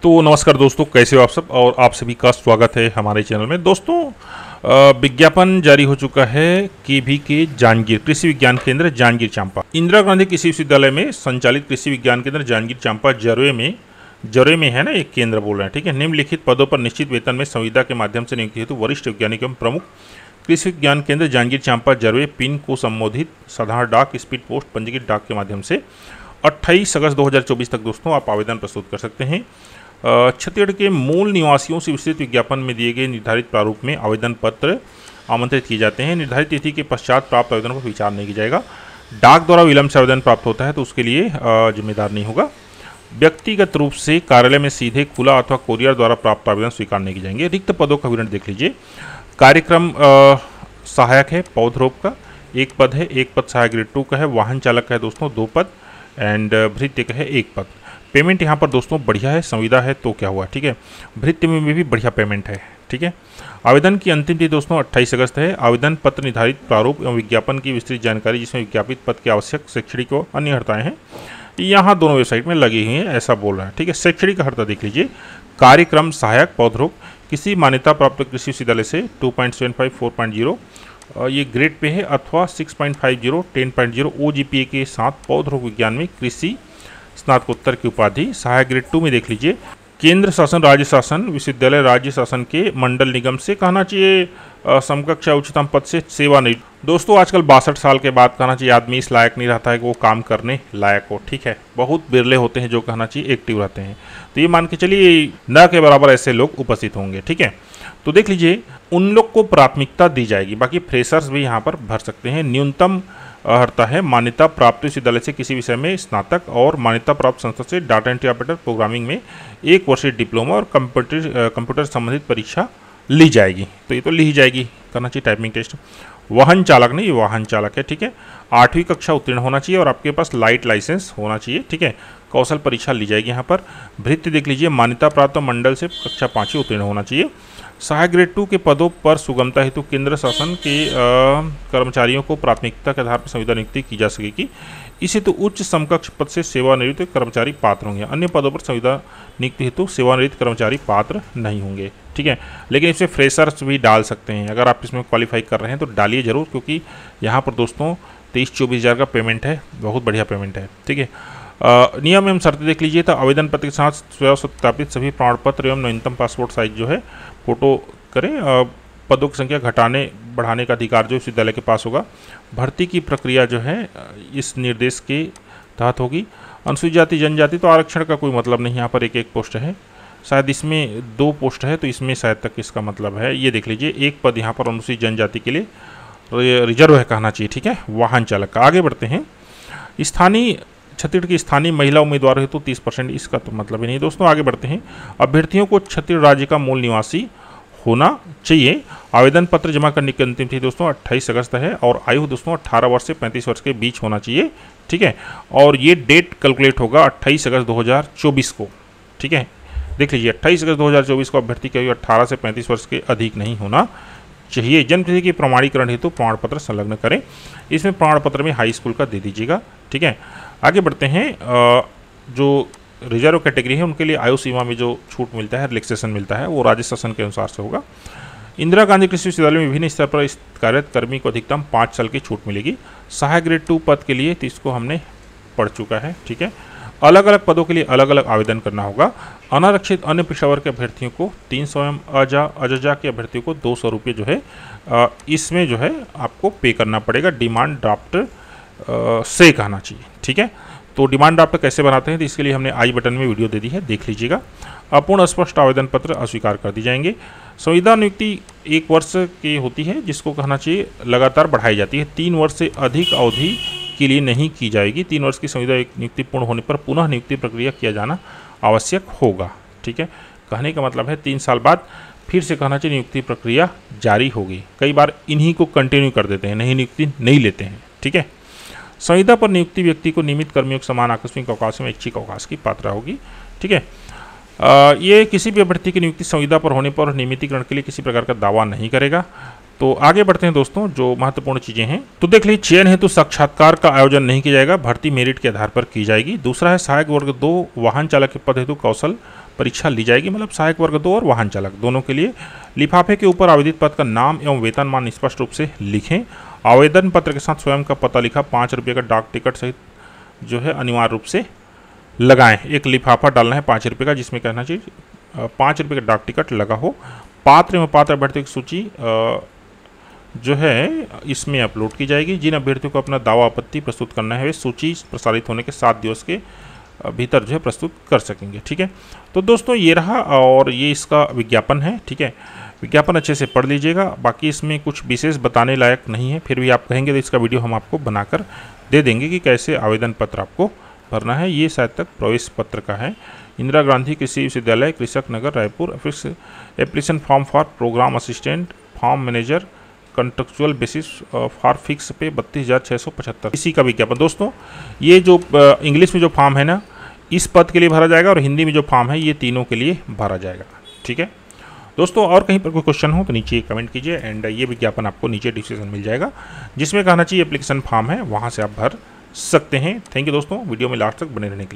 तो नमस्कार दोस्तों, कैसे हो आप सब। और आप सभी का स्वागत है हमारे चैनल में। दोस्तों, विज्ञापन जारी हो चुका है केवीके जांजगीर कृषि विज्ञान केंद्र जांजगीर चांपा। इंदिरा गांधी कृषि विश्वविद्यालय में संचालित कृषि विज्ञान केंद्र जांजगीर चांपा जरवे में है ना, एक केंद्र बोल रहे हैं, ठीक है। निम्नलिखित पदों पर निश्चित वेतन में संविदा के माध्यम से नियुक्ति हेतु वरिष्ठ वैज्ञानिक एवं प्रमुख कृषि विज्ञान केंद्र जांजगीर चांपा जरवे पिन को संबोधित साधारण डाक, स्पीड पोस्ट, पंजीकृत डाक के माध्यम से 28 अगस्त 2024 तक दोस्तों आप आवेदन प्रस्तुत कर सकते हैं। छत्तीसगढ़ के मूल निवासियों से विस्तृत विज्ञापन में दिए गए निर्धारित प्रारूप में आवेदन पत्र आमंत्रित किए जाते हैं। निर्धारित तिथि के पश्चात प्राप्त आवेदन पर विचार नहीं किया जाएगा। डाक द्वारा विलंब से आवेदन प्राप्त होता है तो उसके लिए जिम्मेदार नहीं होगा। व्यक्तिगत रूप से कार्यालय में सीधे खुला अथवा कोरियर द्वारा प्राप्त आवेदन स्वीकार नहीं किए जाएंगे। रिक्त पदों का विवरण देख लीजिए। कार्यक्रम सहायक है पौधरोप का, एक पद है। एक पद सहायक ग्रेड 2 का है। वाहन चालक का है दोस्तों 2 पद। एंड भृत्य का है 1 पद। पेमेंट यहाँ पर दोस्तों बढ़िया है, संविदा है तो क्या हुआ, ठीक है। भृत्य में भी बढ़िया पेमेंट है, ठीक है। आवेदन की अंतिम तिथि दोस्तों 28 अगस्त है। आवेदन पत्र निर्धारित प्रारूप एवं विज्ञापन की विस्तृत जानकारी जिसमें विज्ञापित पद के आवश्यक शैक्षणिक व अन्य अर्हताएं हैं यहाँ दोनों वेबसाइट में लगी हुई हैं, ऐसा बोल रहा है, ठीक है। शैक्षणिक अर्हता देख लीजिए। कार्यक्रम सहायक पौधरोप किसी मान्यता प्राप्त कृषि विश्वविद्यालय से 2.75 4.0 ये ग्रेड पे है अथवा 6.50 10.0 OGPA के साथ पौधरोप विज्ञान में कृषि स्नातकोत्तर की उपाधि। सहायक ग्रेड 2 में देख लीजिए। केंद्र शासन, राज्य शासन, विश्वविद्यालय, राज्य शासन के मंडल निगम से कहना चाहिए समकक्ष उच्चतम पद से सेवानिवृत्त। दोस्तों आजकल 62 साल के बाद कहना चाहिए आदमी इस लायक नहीं रहता है कि वो काम करने लायक हो, ठीक है। बहुत बिरले होते हैं जो कहना चाहिए एक्टिव रहते हैं, तो ये मान के चलिए न के बराबर ऐसे लोग उपस्थित होंगे, ठीक है। तो देख लीजिए उन लोग को प्राथमिकता दी जाएगी, बाकी फ्रेशर्स भी यहाँ पर भर सकते हैं। न्यूनतम अर्हता है मान्यता प्राप्त विश्वविद्यालय से किसी विषय में स्नातक और मान्यता प्राप्त संस्था से डाटा एंट्री ऑपरेटर प्रोग्रामिंग में 1 वर्षीय डिप्लोमा और कंप्यूटर संबंधित परीक्षा ली जाएगी। तो ये तो ली ही जाएगी, करना चाहिए टाइपिंग टेस्ट। वाहन चालक नहीं, ये वाहन चालक है, ठीक है। 8वीं कक्षा उत्तीर्ण होना चाहिए और आपके पास लाइट लाइसेंस होना चाहिए, ठीक है। कौशल परीक्षा ली जाएगी यहाँ पर। भृत्य देख लीजिए, मान्यता प्राप्त मंडल से कक्षा 5वीं उत्तीर्ण होना चाहिए। सहायक ग्रेड 2 के पदों पर सुगमता हेतु केंद्र शासन के कर्मचारियों को प्राथमिकता के आधार पर संविदा नियुक्ति की जा सकेगी। इसी तो उच्च समकक्ष पद से सेवानिवृत्त कर्मचारी पात्र होंगे। अन्य पदों पर संविदा नियुक्ति हेतु सेवानिवृत्त कर्मचारी पात्र नहीं होंगे, ठीक है। लेकिन इसमें फ्रेशर्स भी डाल सकते हैं। अगर आप इसमें क्वालिफाई कर रहे हैं तो डालिए जरूर, क्योंकि यहाँ पर दोस्तों 23-24 हज़ार का पेमेंट है, बहुत बढ़िया पेमेंट है, ठीक है। नियम एवं शर्तें देख लीजिए। तो आवेदन पत्र के साथ स्वयं सत्यापित सभी प्रमाण पत्र एवं नवीनतम पासपोर्ट साइज जो है फोटो करें। पदों की संख्या घटाने बढ़ाने का अधिकार जो विश्वविद्यालय के पास होगा। भर्ती की प्रक्रिया जो है इस निर्देश के तहत होगी। अनुसूचित जाति जनजाति तो आरक्षण का कोई मतलब नहीं, यहाँ पर एक पोस्ट है, शायद इसमें 2 पोस्ट है तो इसमें शायद तक इसका मतलब है। ये देख लीजिए, 1 पद यहाँ पर अनुसूचित जनजाति के लिए रिजर्व है कहना चाहिए, ठीक है। वाहन चालक का। आगे बढ़ते हैं। स्थानीय छत्तीसगढ़ की स्थानीय महिला उम्मीदवार हेतु 30%, इसका तो मतलब ही नहीं। दोस्तों आगे बढ़ते हैं। अभ्यर्थियों को छत्तीसगढ़ राज्य का मूल निवासी होना चाहिए। आवेदन पत्र जमा करने की अंतिम तिथि दोस्तों 28 अगस्त है और आयु दोस्तों 18 वर्ष से 35 वर्ष के बीच होना चाहिए, ठीक है। और ये डेट कैलकुलेट होगा 28 अगस्त 2024 को, ठीक है। देख लीजिए 28 अगस्त 2024 को अभ्यर्थी की आयु 18 से 35 वर्ष के अधिक नहीं होना चाहिए। जन्मतिथि की प्रमाणीकरण हेतु प्रमाण पत्र संलग्न करें। इसमें प्रमाण पत्र में हाई स्कूल का दे दीजिएगा, ठीक है। आगे बढ़ते हैं। जो रिजर्व कैटेगरी है उनके लिए आयु सीमा में जो छूट मिलता है, रिलैक्सेशन मिलता है, वो राज्य शासन के अनुसार से होगा। इंदिरा गांधी कृषि विश्वविद्यालय में विभिन्न स्तर पर कार्यरत कर्मी को अधिकतम 5 साल की छूट मिलेगी। सहायक ग्रेड 2 पद के लिए तो इसको हमने पढ़ चुका है, ठीक है। अलग अलग पदों के लिए अलग अलग आवेदन करना होगा। अनारक्षित अन्य पिछड़ा वर्ग के अभ्यर्थियों को 300 एवं अजजा के अभ्यर्थियों को 200 रुपये जो है इसमें जो है आपको पे करना पड़ेगा डिमांड ड्राफ्ट से कहना चाहिए, ठीक है। तो डिमांड ड्राफ्ट कैसे बनाते हैं तो इसके लिए हमने आई बटन में वीडियो दे दी है, देख लीजिएगा। अपूर्ण स्पष्ट आवेदन पत्र अस्वीकार कर दी जाएंगे। संविदा नियुक्ति 1 वर्ष की होती है, जिसको कहना चाहिए लगातार बढ़ाई जाती है। 3 वर्ष से अधिक अवधि के लिए नहीं की जाएगी। 3 वर्ष की संविदा नियुक्ति पूर्ण होने पर पुनः नियुक्ति प्रक्रिया किया जाना आवश्यक होगा, ठीक है। कहने का मतलब है 3 साल बाद फिर से कहना चाहिए नियुक्ति प्रक्रिया जारी होगी। कई बार इन्हीं को कंटिन्यू कर देते हैं, नहीं नियुक्ति नहीं लेते हैं, ठीक है। संविदा पर नियुक्ति व्यक्ति को नियमित कर्मियों के समान आकस्मिक अवकाश में ऐच्छिक अवकाश की पात्र होगी, ठीक है। ये किसी भी अभ्यर्थी की नियुक्ति संविदा पर होने पर नियमितीकरण के लिए किसी प्रकार का दावा नहीं करेगा। तो आगे बढ़ते हैं दोस्तों, जो महत्वपूर्ण चीजें हैं तो देख लीजिए। चयन हेतु साक्षात्कार का आयोजन नहीं किया जाएगा, भर्ती मेरिट के आधार पर की जाएगी। दूसरा है सहायक वर्ग 2 वाहन चालक के पद हेतु कौशल परीक्षा ली जाएगी, मतलब सहायक वर्ग 2 और वाहन चालक दोनों के लिए। लिफाफे के ऊपर आवेदित पद का नाम एवं वेतनमान स्पष्ट रूप से लिखें। आवेदन पत्र के साथ स्वयं का पता लिखा 5 रुपये का डाक टिकट सहित जो है अनिवार्य रूप से लगाएं। एक लिफाफा डालना है 5 रुपये का, जिसमें कहना चाहिए 5 रुपये का डाक टिकट लगा हो। पात्र एवं पात्र अभ्यर्थियों की सूची जो है इसमें अपलोड की जाएगी। जिन अभ्यर्थियों को अपना दावा आपत्ति प्रस्तुत करना है वे सूची प्रसारित होने के 7 दिवस के भीतर जो है प्रस्तुत कर सकेंगे। ठीक है, तो दोस्तों ये रहा और ये इसका विज्ञापन है। ठीक है, विज्ञापन अच्छे से पढ़ लीजिएगा। बाकी इसमें कुछ विशेष बताने लायक नहीं है, फिर भी आप कहेंगे तो इसका वीडियो हम आपको बनाकर दे देंगे कि कैसे आवेदन पत्र आपको भरना है। ये शायद तक प्रवेश पत्र का है। Indira Gandhi Krishi Vishwavidyalaya, Krishak Nagar, Raipur. Application form for program assistant, farm manager, contractual basis for fix pay 32,675, इसी का विज्ञापन। दोस्तों ये जो इंग्लिश में जो फॉर्म है ना, इस पद के लिए भरा जाएगा और हिंदी में जो फॉर्म है ये तीनों के लिए भरा जाएगा। ठीक है दोस्तों, और कहीं पर कोई क्वेश्चन हो तो नीचे कमेंट कीजिए। एंड ये विज्ञापन आपको नीचे डिस्क्रिप्शन मिल जाएगा, जिसमें कहना चाहिए एप्लीकेशन फॉर्म है, वहाँ से आप भर सकते हैं। थैंक यू दोस्तों, वीडियो में लास्ट तक बने रहने के लिए।